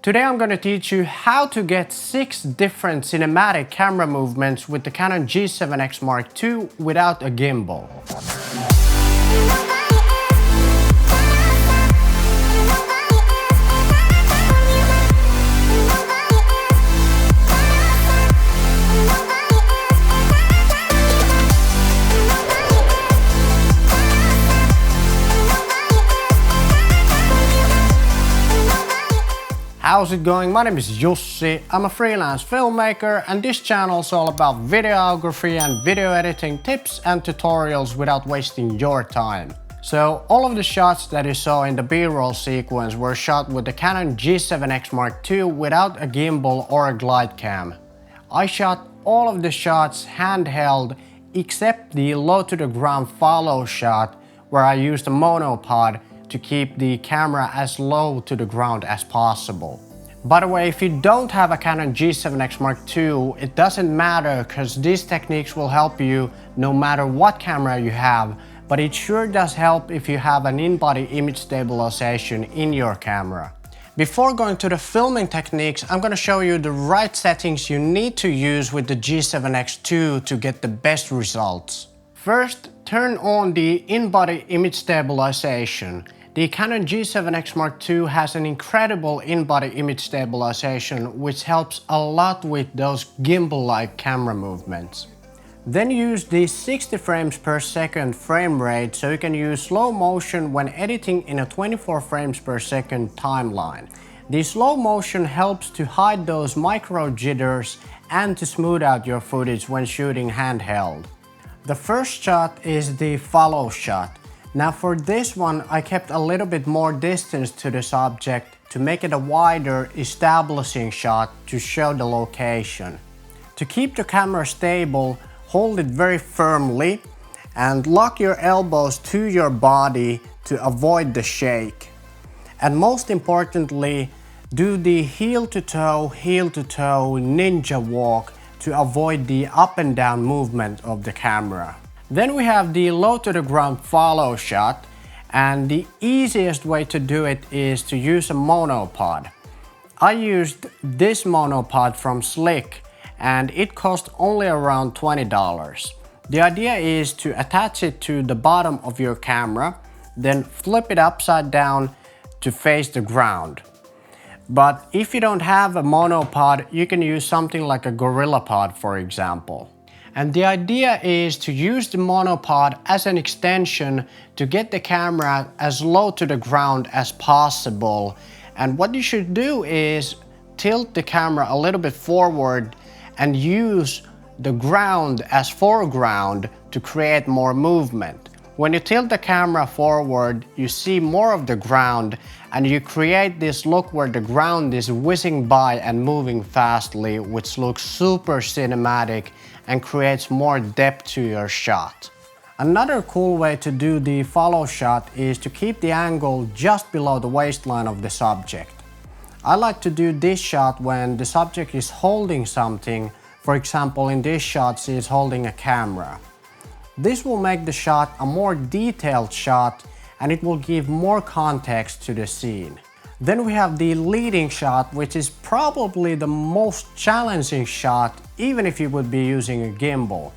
Today I'm going to teach you how to get 6 different cinematic camera movements with the Canon G7X Mark II without a gimbal. How's it going? My name is Jussi. I'm a freelance filmmaker and this channel is all about videography and video editing tips and tutorials without wasting your time. So all of the shots that you saw in the B-roll sequence were shot with the Canon G7X Mark II without a gimbal or a glide cam. I shot all of the shots handheld except the low to the ground follow shot where I used a monopod to keep the camera as low to the ground as possible. By the way, if you don't have a Canon G7X Mark II, it doesn't matter because these techniques will help you no matter what camera you have, but it sure does help if you have an in-body image stabilization in your camera. Before going to the filming techniques, I'm going to show you the right settings you need to use with the G7X II to get the best results. First, turn on the in-body image stabilization. The Canon G7X Mark II has an incredible in-body image stabilization which helps a lot with those gimbal-like camera movements. Then use the 60 frames per second frame rate so you can use slow motion when editing in a 24 frames per second timeline. The slow motion helps to hide those micro jitters and to smooth out your footage when shooting handheld. The first shot is the follow shot. Now for this one I kept a little bit more distance to the subject to make it a wider establishing shot to show the location. To keep the camera stable, hold it very firmly and lock your elbows to your body to avoid the shake. And most importantly, do the heel to toe ninja walk to avoid the up and down movement of the camera. Then we have the low to the ground follow shot, and the easiest way to do it is to use a monopod. I used this monopod from Slick and it cost only around $20. The idea is to attach it to the bottom of your camera, then flip it upside down to face the ground. But if you don't have a monopod, you can use something like a GorillaPod, for example. And the idea is to use the monopod as an extension to get the camera as low to the ground as possible. And what you should do is tilt the camera a little bit forward and use the ground as foreground to create more movement. When you tilt the camera forward, you see more of the ground and you create this look where the ground is whizzing by and moving fastly, which looks super cinematic and creates more depth to your shot. Another cool way to do the follow shot is to keep the angle just below the waistline of the subject. I like to do this shot when the subject is holding something. For example, in this shot she is holding a camera. This will make the shot a more detailed shot and it will give more context to the scene. Then we have the leading shot, which is probably the most challenging shot even if you would be using a gimbal.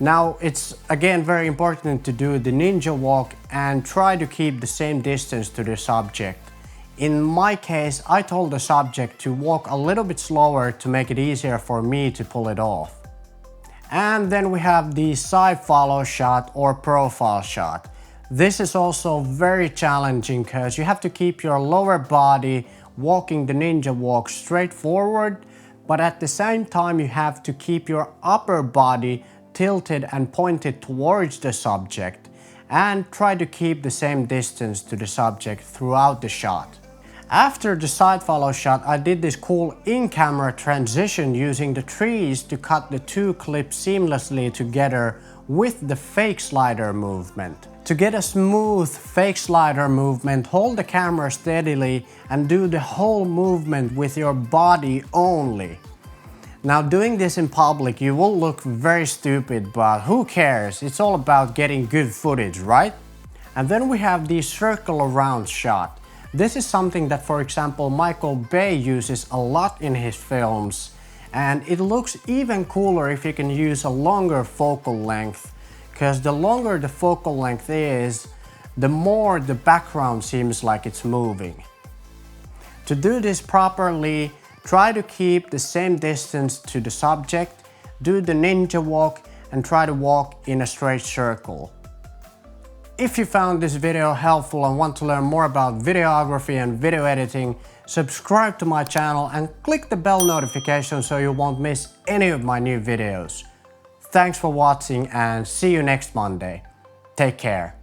Now it's again very important to do the ninja walk and try to keep the same distance to the subject. In my case, I told the subject to walk a little bit slower to make it easier for me to pull it off. And then we have the side follow shot or profile shot. This is also very challenging because you have to keep your lower body walking the ninja walk straight forward, but at the same time you have to keep your upper body tilted and pointed towards the subject and try to keep the same distance to the subject throughout the shot. After the side follow shot, I did this cool in-camera transition using the trees to cut the two clips seamlessly together with the fake slider movement. To get a smooth fake slider movement, hold the camera steadily and do the whole movement with your body only. Now doing this in public, you will look very stupid, but who cares? It's all about getting good footage, right? And then we have the circle around shot. This is something that, for example, Michael Bay uses a lot in his films, and it looks even cooler if you can use a longer focal length, because the longer the focal length is, the more the background seems like it's moving. To do this properly, try to keep the same distance to the subject, do the ninja walk, and try to walk in a straight circle. If you found this video helpful and want to learn more about videography and video editing, subscribe to my channel and click the bell notification so you won't miss any of my new videos. Thanks for watching and see you next Monday. Take care.